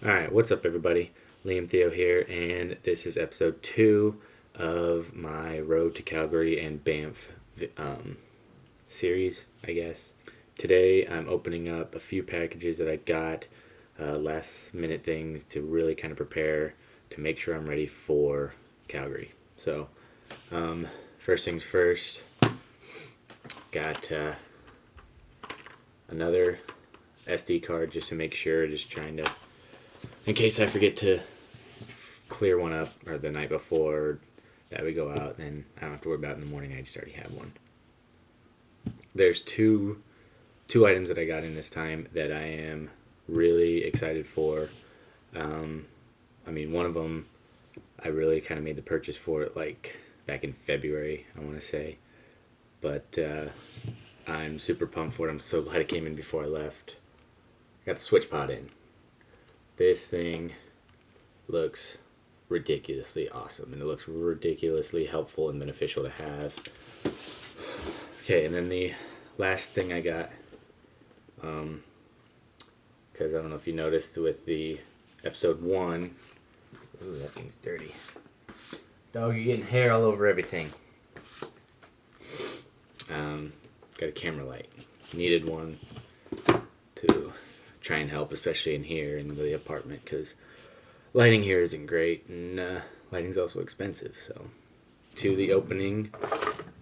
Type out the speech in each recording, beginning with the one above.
Alright, what's up everybody? Theo here, and this is episode 2 of my Road to Calgary and Banff series, I guess. Today I'm opening up a few packages that I got, last minute things to really kind of prepare to make sure I'm ready for Calgary. So, first things first, got another SD card just to make sure, just trying to, in case I forget to clear one up or the night before that we go out, then I don't have to worry about it in the morning. I just already have one. There's two items that I got in this time that I am really excited for. One of them I really kind of made the purchase for it like back in February, I want to say. But I'm super pumped for it. I'm so glad it came in before I left. I got the Switchpod in. This thing looks ridiculously awesome, and it looks ridiculously helpful and beneficial to have. Okay, and then the last thing I got, because I don't know if you noticed with the episode 1, ooh, that thing's dirty. Dog, you're getting hair all over everything. Got a camera light. Needed one to try and help, especially in here in the apartment, because lighting here isn't great, and lighting's also expensive. So, to the opening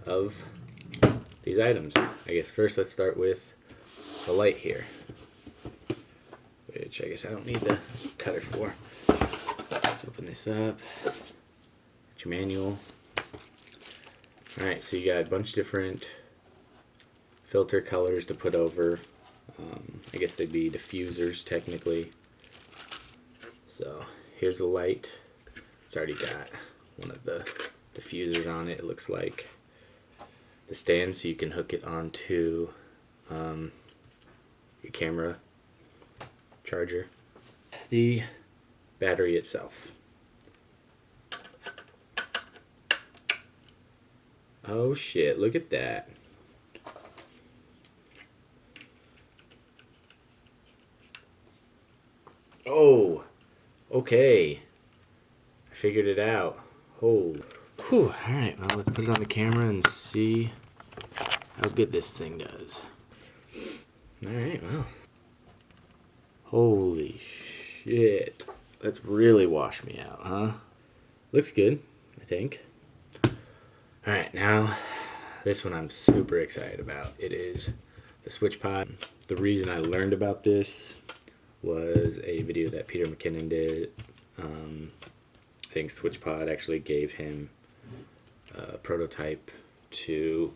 of these items. I guess first let's start with the light here, which I guess I don't need the cutter for. Let's open this up. Get your manual. Alright, so you got a bunch of different filter colors to put over. I guess they'd be diffusers technically. So here's the light. It's already got one of the diffusers on it. It looks like the stand, so you can hook it onto your camera charger. The battery itself. Oh shit, look at that. Oh, okay. I figured it out. Holy. Whew. Alright, well, let's put it on the camera and see how good this thing does. Alright, well. Holy shit. Let's really wash me out, huh? Looks good, I think. Alright, now, this one I'm super excited about. It is the Switchpod. The reason I learned about this was a video that Peter McKinnon did. I think Switchpod actually gave him a prototype to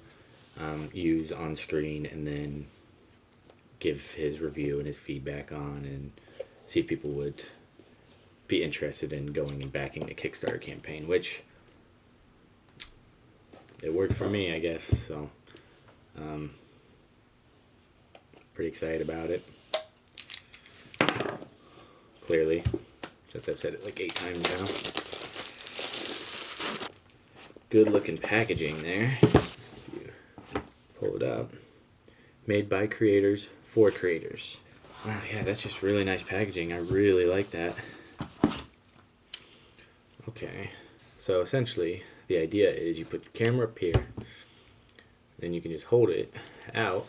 use on screen and then give his review and his feedback on, and see if people would be interested in going and backing the Kickstarter campaign, which it worked for me, I guess. So pretty excited about it. Clearly, since I've said it like 8 times now. Good looking packaging there. You pull it up. Made by creators for creators. Wow, yeah, that's just really nice packaging. I really like that. Okay, so essentially the idea is you put your camera up here, then you can just hold it out.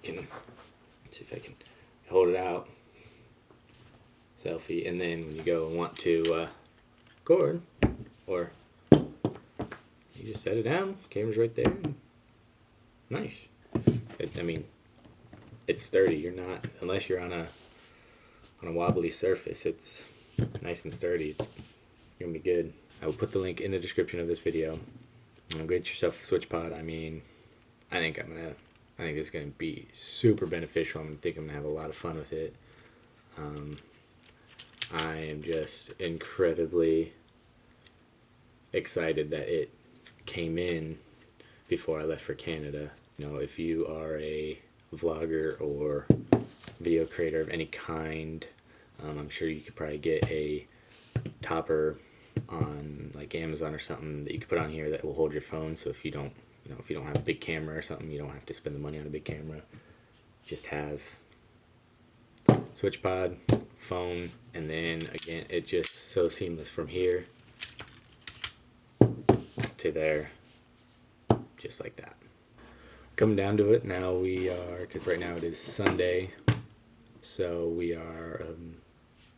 Can see if I can hold it out. Selfie, and then when you go and want to record, or you just set it down, camera's right there. Nice. It's sturdy. You're not, unless you're on a wobbly surface, it's nice and sturdy. It's gonna be good. I will put the link in the description of this video. Get yourself a Switchpod. I think it's gonna be super beneficial. I think I'm gonna have a lot of fun with it. I am just incredibly excited that it came in before I left for Canada. If you are a vlogger or video creator of any kind, I'm sure you could probably get a topper on like Amazon or something that you could put on here that will hold your phone. So if you don't have a big camera or something, you don't have to spend the money on a big camera. Just have Switchpod, phone, and then again, it just so seamless from here to there, just like that. Coming down to it, now we are, because right now it is Sunday, so we are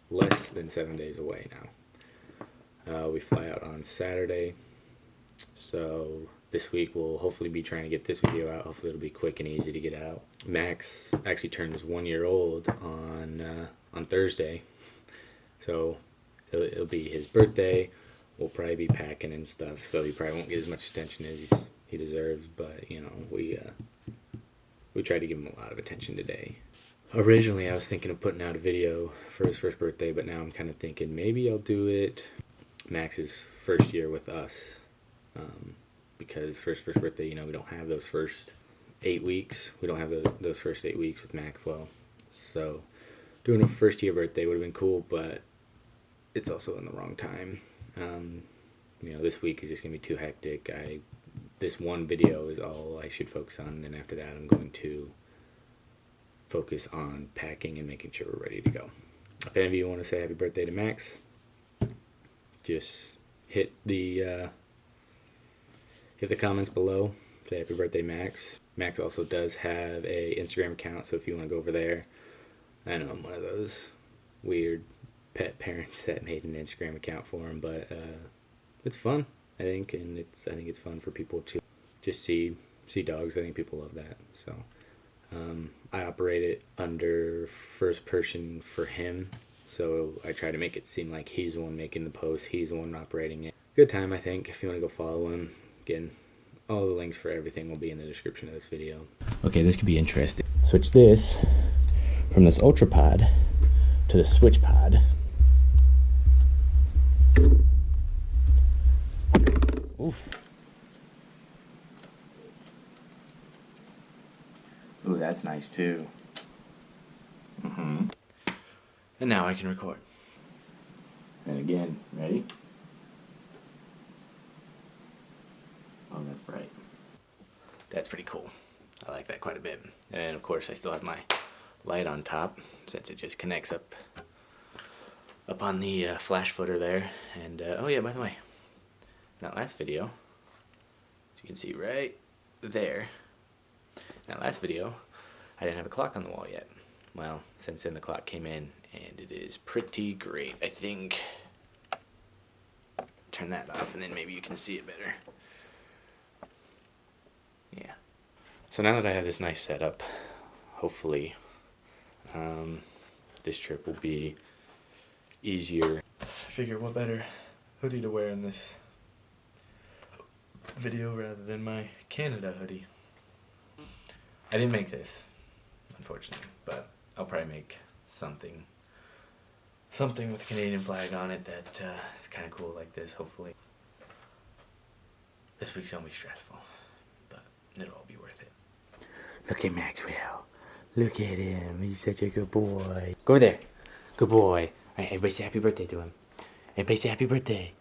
less than 7 days away now. We fly out on Saturday, so this week we'll hopefully be trying to get this video out. Hopefully it'll be quick and easy to get out. Max actually turns 1 year old on Thursday, so it'll be his birthday. We'll probably be packing and stuff, so he probably won't get as much attention as he deserves. But you know, we tried to give him a lot of attention today. Originally, I was thinking of putting out a video for his first birthday, but now I'm kind of thinking maybe I'll do it Max's first year with us, because first birthday, you know, we don't have those first 8 weeks. We don't have those first 8 weeks with Maxwell, so doing a first year birthday would have been cool, but it's also in the wrong time. You know, this week is just gonna be too hectic. This one video is all I should focus on, and then after that, I'm going to focus on packing and making sure we're ready to go. If any of you want to say happy birthday to Max, just hit the comments below. Say happy birthday, Max. Max also does have a Instagram account, so if you want to go over there, I know I'm one of those weird pet parents that made an Instagram account for him, but it's fun, I think, and I think it's fun for people to just see dogs. I think people love that. So I operate it under first person for him, so I try to make it seem like he's the one making the post, he's the one operating it. Good time, I think. If you want to go follow him, again, all the links for everything will be in the description of this video. Okay, this could be interesting. Switch this from this Ultrapod to the Switchpod. Oof. Ooh, that's nice too. And now I can record. And again, ready? Oh, that's bright. That's pretty cool. I like that quite a bit. And of course, I still have my light on top, since it just connects up on the flash footer there. And oh yeah, by the way, in that last video, as you can see right there, in that last video, I didn't have a clock on the wall yet. Well, since then the clock came in, and it is pretty great. I think, turn that off and then maybe you can see it better. Yeah. So now that I have this nice setup, hopefully this trip will be easier. I figure what better hoodie to wear in this video rather than my Canada hoodie. I didn't make this, unfortunately, but I'll probably make something with a Canadian flag on it that is kind of cool like this, hopefully. This week's gonna be stressful, but it'll all be worth it. Look at Maxwell. Look at him. He's such a good boy. Go over there. Good boy. All right, everybody say happy birthday to him. Everybody say happy birthday.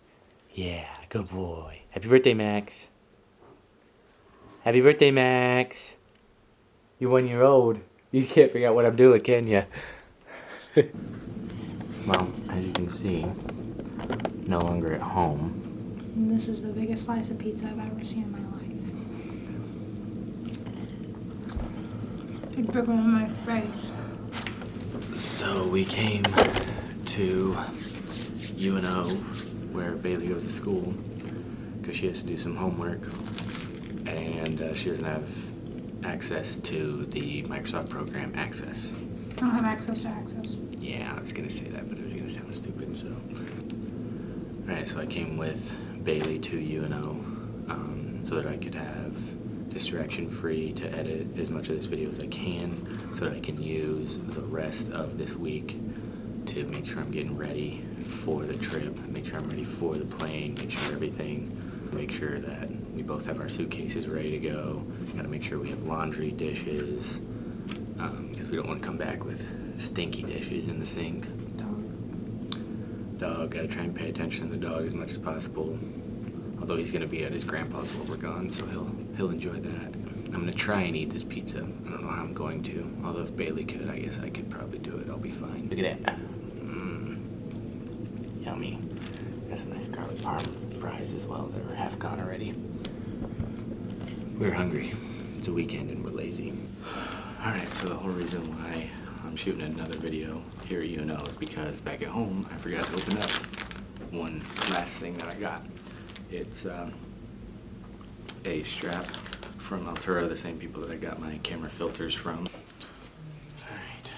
Yeah, good boy. Happy birthday, Max. Happy birthday, Max. You're 1 year old. You can't figure out what I'm doing, can you? Well, as you can see, no longer at home. And this is the biggest slice of pizza I've ever seen in my life. It's bigger than my face. So we came to UNO, where Bailey goes to school, because she has to do some homework, and she doesn't have access to the Microsoft program Access. I don't have access to Access. Yeah, I was going to say that, but it was going to sound stupid, so. Alright, so I came with Bailey to UNO so that I could have distraction-free to edit as much of this video as I can, so that I can use the rest of this week to make sure I'm getting ready for the trip, make sure I'm ready for the plane, make sure make sure that we both have our suitcases ready to go. Gotta make sure we have laundry, dishes, because we don't want to come back with stinky dishes in the sink. Dog, gotta try and pay attention to the dog as much as possible. Although he's gonna be at his grandpa's while we're gone, so he'll enjoy that. I'm gonna try and eat this pizza. I don't know how I'm going to. Although if Bailey could, I guess I could probably do it. I'll be fine. Look at that. Yummy. Got some nice garlic parm fries as well that are half gone already. We're hungry. It's a weekend and we're lazy. Alright, so the whole reason why I'm shooting another video here at UNO is because back at home I forgot to open up one last thing that I got. It's a strap from Altura, the same people that I got my camera filters from. Alright.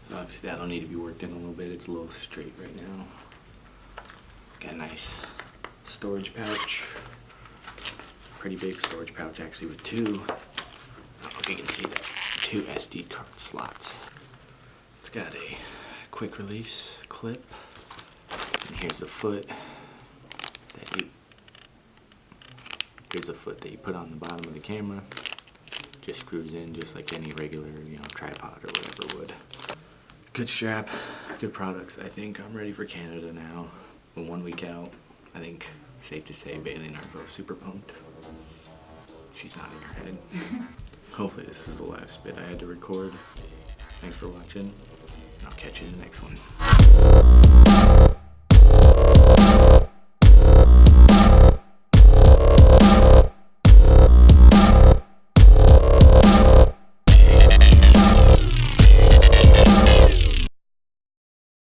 So obviously that'll need to be worked in a little bit. It's a little straight right now. Got a nice storage pouch. Pretty big storage pouch actually with two, I don't know if you can see that, 2 SD card slots. It's got a quick release clip. And here's the foot that you put on the bottom of the camera. Just screws in just like any regular, tripod or whatever would. Good strap, good products. I think I'm ready for Canada now. We're 1 week out. I think safe to say Bailey and I are both super pumped. She's nodding her head. Hopefully this is the last bit I had to record. Thanks for watching. I'll catch you in the next one.